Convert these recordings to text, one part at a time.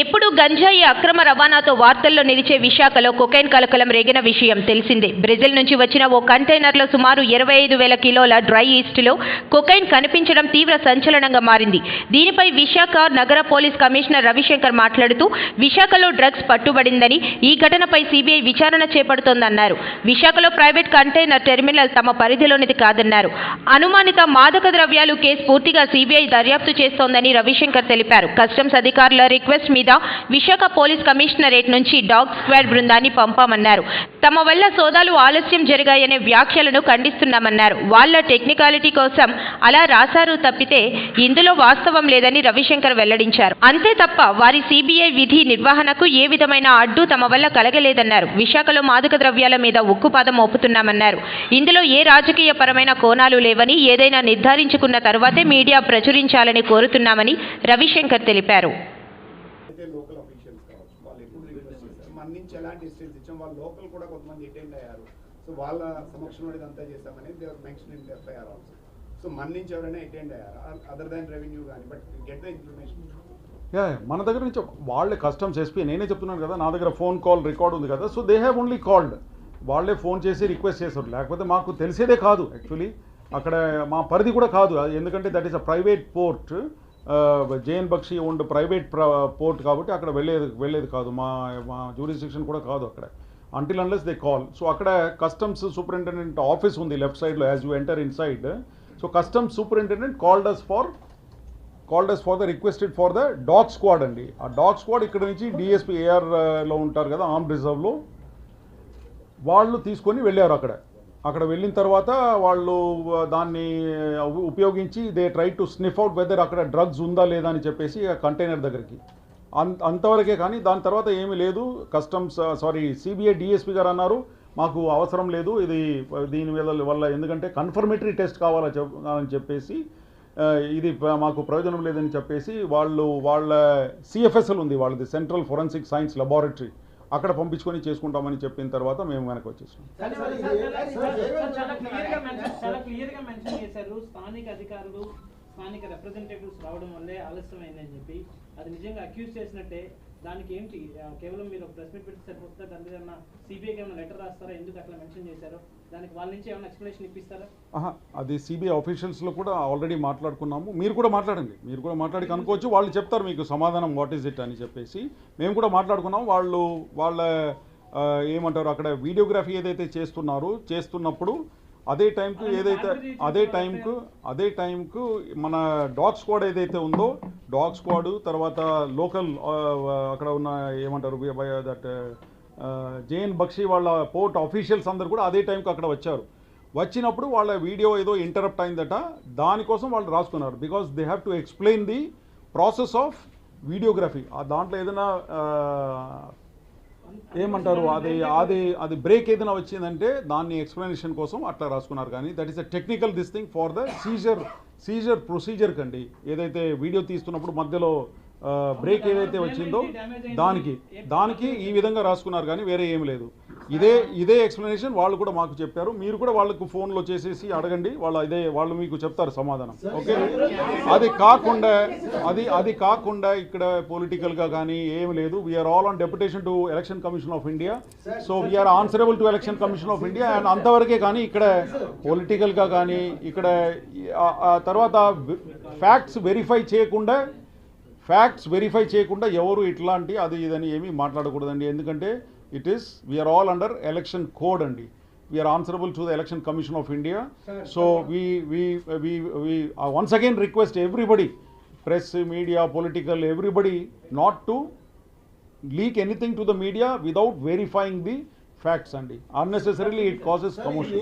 ఎప్పుడు గంజాయి అక్రమ రవాణాతో వార్తల్లో నిలిచే విశాఖలో కొకైన్ కలకలం రేగిన విషయం తెలిసిందే. బ్రెజిల్ నుంచి వచ్చిన ఓ కంటైనర్లో సుమారు 25,000 కిలోల డ్రై ఈస్ట్లో కొకైన్ కనిపించడం తీవ్ర సంచలనంగా మారింది. దీనిపై విశాఖ నగర పోలీస్ కమిషనర్ రవిశంకర్ మాట్లాడుతూ విశాఖలో డ్రగ్స్ పట్టుబడిందని, ఈ ఘటనపై సిబిఐ విచారణ చేపడుతోందన్నారు. విశాఖలో ప్రైవేట్ కంటైనర్ టెర్మినల్ తమ పరిధిలోనిది కాదన్నారు. అనుమానిత మాదక ద్రవ్యాలు కేసు పూర్తిగా సిబిఐ దర్యాప్తు చేస్తోందని రవిశంకర్ తెలిపారు. కస్టమ్స్ అధికారుల రిక్వెస్ట్ మీద విశాఖ పోలీస్ కమిషనరేట్ నుంచి డాగ్ స్క్వాడ్ బృందాన్ని పంపామన్నారు. తమ వల్ల సోదాలు ఆలస్యం జరిగాయనే వ్యాఖ్యలను ఖండిస్తున్నామన్నారు. వాళ్ళ టెక్నికాలిటీ కోసం అలా రాశారు తప్పితే ఇందులో వాస్తవం లేదని రవిశంకర్ వెల్లడించారు. అంతే తప్ప వారి సిబిఐ విధి నిర్వహణకు ఏ విధమైన అడ్డు తమ వల్ల కలగలేదన్నారు. విశాఖలో మాదక ద్రవ్యాల మీద ఉక్కుపాదం మోపుతున్నామన్నారు. ఇందులో ఏ రాజకీయ పరమైన కోణాలు లేవని, ఏదైనా నిర్ధారించుకున్న తర్వాతే మీడియా ప్రచురించాలని కోరుతున్నామని రవిశంకర్ తెలిపారు. లోకల్ అఫీషియల్స్ కావచ్చు, వాళ్ళు ఎప్పుడు రిక్వెస్ట్ చేస్తారు, మన నుంచి ఎలాంటి డిస్టెన్స్ ఇచ్చాం, వాళ్ళు లోకల్ కూడా కొంతమంది అటెండ్ అయ్యారు. సో వాళ్ళ సమక్షంలో ఇదంతా చేస్తామని they are mention in FIR also. So మన నుంచి ఎవరైనా అటెండ్ అయ్యారు అదర్ దాన్ రెవెన్యూ కానీ, బట్ గెట్ ద ఇన్ఫర్మేషన్. మన దగ్గర నుంచి వాళ్ళే కస్టమ్స్ ఎస్పీ, నేనే చెప్తున్నాను కదా, నా దగ్గర ఫోన్ కాల్ రికార్డ్ ఉంది కదా. So they have only called, వాళ్ళే ఫోన్ చేసి రిక్వెస్ట్ చేశారు. లేకపోతే మాకు తెలిసేదే కాదు, యాక్చువల్లీ అక్కడ మా పరిధి కూడా కాదు. ఎందుకంటే that is a private port, JN Bakshi owned private port కాబట్టి అక్కడ వెళ్ళేది కాదు, మా జ్యూరిస్డిక్షన్ కూడా కాదు అక్కడ, until unless they call. So అక్కడ కస్టమ్స్ సూపరింటెండెంట్ ఆఫీస్ ఉంది లెఫ్ట్ సైడ్లో as you enter inside. So customs superintendent called us for the requested for the dog squad అండి. ఆ డాగ్ స్క్వాడ్ ఇక్కడ నుంచి డిఎస్పీ ఏఆర్లో ఉంటారు కదా, ఆర్మ్డ్ రిజర్వ్లో, వాళ్ళు తీసుకొని వెళ్ళారు. అక్కడ వెళ్ళిన తర్వాత వాళ్ళు దాన్ని ఉపయోగించి they try to sniff out whether అక్కడ డ్రగ్స్ ఉందా లేదా అని చెప్పేసి కంటైనర్ దగ్గరికి, అంతవరకే. కానీ దాని తర్వాత ఏమీ లేదు. సిబిఐ డిఎస్పీ గారు అన్నారు మాకు అవసరం లేదు దీని వల్ల, ఎందుకంటే కన్ఫర్మేటరీ టెస్ట్ కావాలని చెప్పేసి, ఇది మాకు ప్రయోజనం లేదని చెప్పేసి వాళ్ళ సిఎఫ్ఎస్ఎల్ ఉంది, వాళ్ళది సెంట్రల్ ఫోరెన్సిక్ సైన్స్ లెబారెటరీ, అక్కడ పంపించుకొని చేసుకుంటామని చెప్పిన తర్వాత మేము వెనక్కి వచ్చేసాం. స్థానిక అధికారులు, స్థానిక రిప్రజెంటేటివ్స్ రావడం వల్లే ఆలస్యమైందని చెప్పి అది నిజంగా అక్యూజ్ చేసినట్టే. దానికి ఏంటి, కేవలం మీరు ప్రెస్ మీట్ పెట్టి సరిపోతుందా? దాని మీద సిబిఐకి ఏమైనా లెటర్ రాస్తారా? ఎందుకు అట్లా మెన్షన్ చేశారో దానికి వాళ్ళ నుంచి ఏమైనా ఎక్స్ప్లెనేషన్ ఇప్పిస్తారా? అది సిబిఐ ఆఫీషియల్స్లో కూడా ఆల్రెడీ మాట్లాడుకున్నాము. మీరు కూడా మాట్లాడి కనుక్కోవచ్చు, వాళ్ళు చెప్తారు మీకు సమాధానం వాట్ ఈజ్ ఇట్ అని చెప్పేసి. మేము కూడా మాట్లాడుకున్నాము. వాళ్ళ ఏమంటారు, అక్కడ వీడియోగ్రఫీ ఏదైతే చేస్తున్నప్పుడు అదే టైంకు మన డాగ్ స్క్వాడ్ ఏదైతే ఉందో, డాగ్ స్క్వాడ్ తర్వాత లోకల్ అక్కడ ఉన్న ఏమంటారు దట్ జేఎన్ బక్షి వాళ్ళ పోర్ట్ ఆఫీషియల్స్ అందరు కూడా అదే టైంకి అక్కడ వచ్చినప్పుడు వాళ్ళ వీడియో ఏదో ఇంటరప్ట్ అయిందట. దానికోసం వాళ్ళు రాసుకున్నారు, because they have to explain the process of videography. దాంట్లో ఏదైనా ఏమంటారు అది బ్రేక్ ఏదైనా వచ్చిందంటే దాన్ని ఎక్స్ప్లెనేషన్ కోసం అట్లా రాసుకున్నారు. కానీ that is a technical this thing for the seizure procedure కండి. ఏదైతే వీడియో తీస్తున్నప్పుడు మధ్యలో బ్రేక్ ఏదైతే వచ్చిందో దానికి ఈ విధంగా రాసుకున్నారు, కానీ వేరే ఏం లేదు. ఇదే ఎక్స్ప్లెనేషన్ వాళ్ళు కూడా మాకు చెప్పారు. మీరు కూడా వాళ్ళకు ఫోన్లో చేసేసి అడగండి, వాళ్ళు మీకు చెప్తారు సమాధానం. ఓకే, అది కాకుండా ఇక్కడ పొలిటికల్గా కానీ ఏం లేదు. We are all on deputation to election commission of India. So we are answerable to election commission of India and అంతవరకే. కానీ ఇక్కడ పొలిటికల్గా కానీ ఇక్కడ తర్వాత ఫ్యాక్ట్స్ వెరిఫై చేయకుండా ఎవరు ఇట్లాంటి అది ఇదని ఏమీ మాట్లాడకూడదండి. ఎందుకంటే we are all under election code and we are answerable to the Election Commission of India. So we once again request everybody, press, media, political, everybody, not to leak anything to the media without verifying the facts and unnecessarily it causes commotion.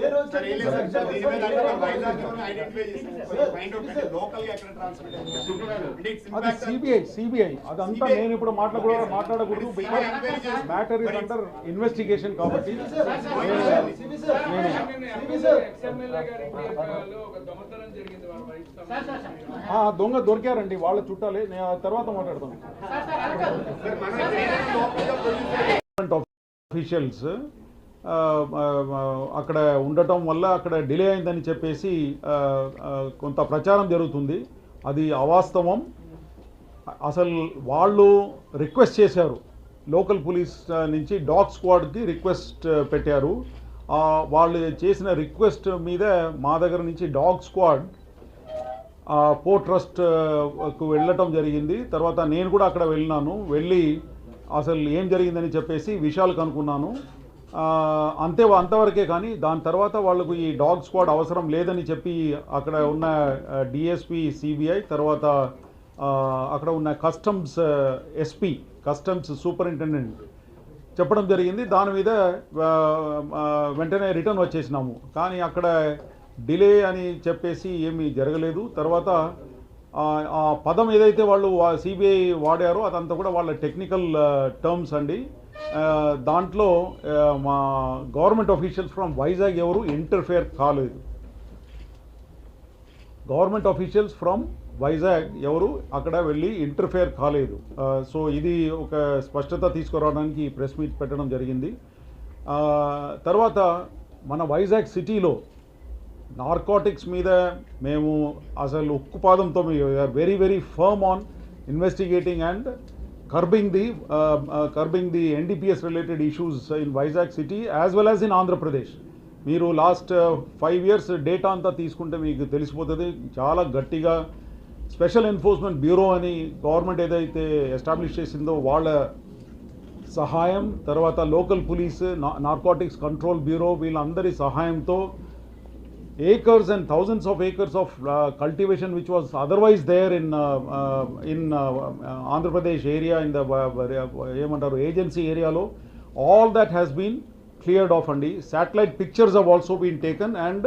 అది CBI అదంతా నేను ఇప్పుడు మాట్లాడకూడదు, because matter is under investigation కాబట్టి. దొంగ దొరికారండి, వాళ్ళ చుట్టాలే. నేను తర్వాత మాట్లాడతాను. అఫీషియల్స్ అక్కడ ఉండటం వల్ల అక్కడ డిలే అయిందని చెప్పేసి కొంత ప్రచారం జరుగుతుంది. అది అవాస్తవం. అసలు వాళ్ళు రిక్వెస్ట్ చేశారు, లోకల్ పోలీస్ నుంచి డాగ్ స్క్వాడ్కి రిక్వెస్ట్ పెట్టారు. వాళ్ళు చేసిన రిక్వెస్ట్ మీద మా దగ్గర నుంచి డాగ్ స్క్వాడ్ పోర్ట్ ట్రస్ట్కు వెళ్ళటం జరిగింది. తర్వాత నేను కూడా అక్కడ వెళ్ళి అసలు ఏం జరిగిందని చెప్పేసి విషయాలు కనుక్కున్నాను. అంతవరకే. కానీ దాని తర్వాత వాళ్ళకు ఈ డాగ్ స్క్వాడ్ అవసరం లేదని చెప్పి అక్కడ ఉన్న డిఎస్పి సిబిఐ, తర్వాత అక్కడ ఉన్న కస్టమ్స్ ఎస్పీ, కస్టమ్స్ సూపరింటెండెంట్ చెప్పడం జరిగింది. దాని మీద వెంటనే రిటర్న్ వచ్చేసినాము. కానీ అక్కడ డిలే అని చెప్పేసి ఏమీ జరగలేదు. తర్వాత ఆ పదం ఏదైతే వాళ్ళు సిబిఐ వాడారో అదంతా కూడా వాళ్ళ టెక్నికల్ టర్మ్స్ అండి. దాంట్లో మా గవర్నమెంట్ ఆఫీషియల్స్ ఫ్రమ్ వైజాగ్ ఎవరు ఇంటర్ఫేర్ కాలేదు. గవర్నమెంట్ ఆఫీషియల్స్ ఫ్రమ్ వైజాగ్ ఎవరు అక్కడ వెళ్ళి ఇంటర్ఫేర్ కాలేదు. సో ఇది ఒక స్పష్టత తీసుకురావడానికి ప్రెస్ మీట్ పెట్టడం జరిగింది. తర్వాత మన వైజాగ్ సిటీలో నార్కోటిక్స్ మీద మేము అసలు ఉక్కుపాదంతో very very firm on investigating and curbing the NDPS related issues in Vizag city as well as in Andhra Pradesh. మీరు లాస్ట్ 5 years డేటా అంతా తీసుకుంటే మీకు తెలిసిపోతుంది. చాలా గట్టిగా స్పెషల్ ఎన్ఫోర్స్మెంట్ బ్యూరో అని గవర్నమెంట్ ఏదైతే ఎస్టాబ్లిష్ చేసిందో వాళ్ళ సహాయం, తర్వాత local police, narcotics control bureau వీళ్ళందరి సహాయంతో acres and thousands of acres of cultivation which was otherwise there in Andhra Pradesh area, in the ఏమంటారు agency area lo, all that has been cleared off. And satellite pictures have also been taken and